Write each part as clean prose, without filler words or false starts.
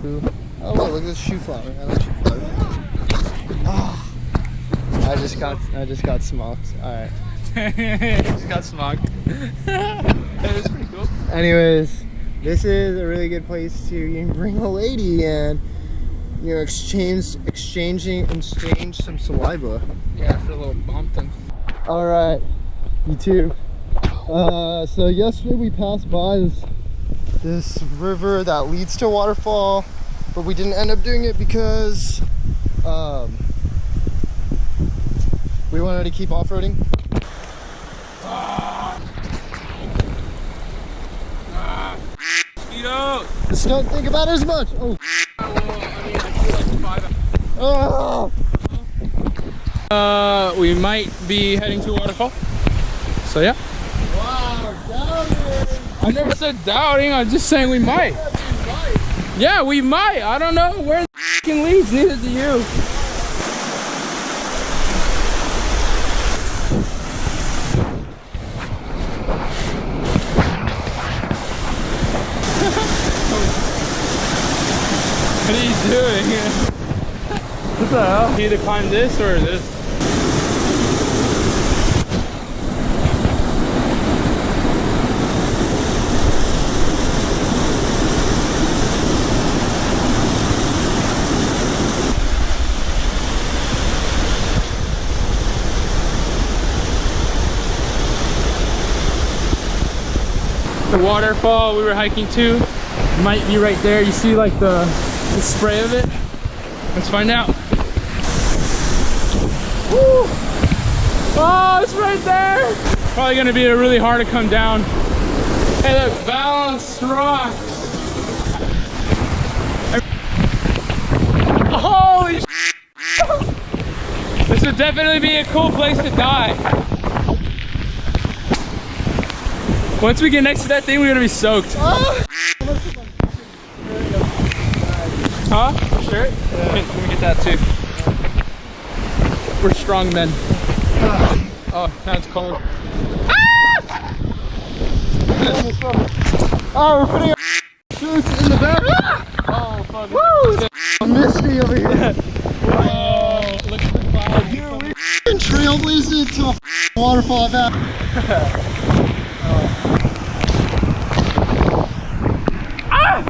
Oh look at this shoe flower. I like shoe flower. Oh, I just got smoked. Alright. Just got smoked. That's pretty cool. Anyways, this is a really good place to bring a lady and exchange some saliva. Yeah, for a little bump then. Alright, YouTube. So yesterday we passed by this river that leads to a waterfall, but we didn't end up doing it because we wanted to keep off-roading. Just don't think about it as much. Oh. Oh. We might be heading to a waterfall. So yeah. Wow, doubting. I never said doubting. I'm just saying we might. Yeah, we might. I don't know where the f***ing leads. Neither do you. What are you doing? What the hell? You either climb this or this. The waterfall we were hiking to might be right there. You see like the spray of it? Let's find out. Woo! Oh, it's right there! Probably gonna be really hard to come down. Hey look, balanced rocks. Holy shit! This would definitely be a cool place to die. Once we get next to that thing, we're gonna be soaked. Oh. Huh? Sure? Yeah. Let me get that too. We're strong men. Oh, now it's cold. Ah! Oh, we're putting our shoots in the back. Oh, fuck. Woo! Misty over here. Whoa, look at the clouds. Dude, we trailblazed it to a waterfall back. Ah!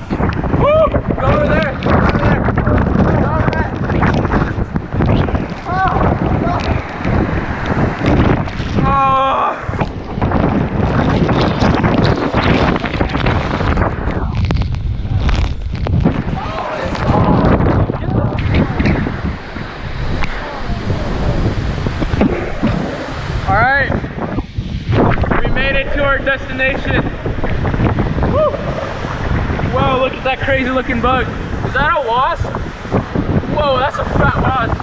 Woo! Go over there. Go over there. Go over there. Oh! Oh! All right, we made it to our destination. Woo! Whoa, look at that crazy looking bug. Is that a wasp? Whoa, that's a fat wasp.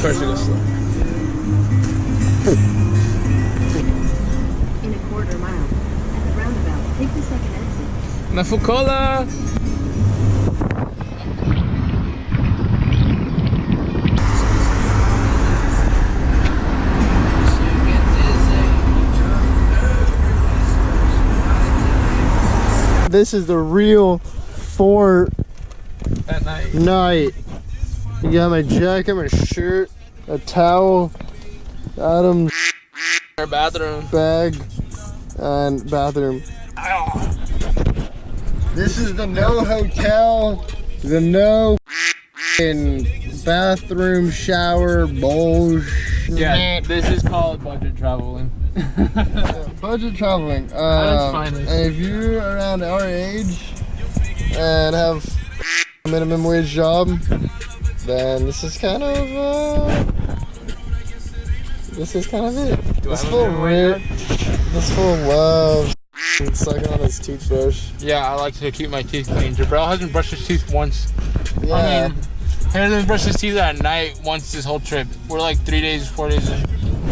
course it goes slow. In a quarter mile, at the roundabout, take the second exit. Mafucola! This is the real fort At night. night. You got my jacket, my shirt, a towel, Adam's Our bathroom. bag, and bathroom. This is the no hotel, the no bathroom shower bullshit. Yeah, this is called budget traveling. Budget traveling. Let's find this. And if you're around our age and have a minimum wage job, then this is kind of it. Do I This have a full minimum wage rip. This full love. Sucking on his toothbrush. Yeah, I like to keep my teeth clean. Jabril hasn't brushed his teeth once. Yeah. I mean, he hasn't brushed his teeth at night once this whole trip. We're like 3 days, 4 days in.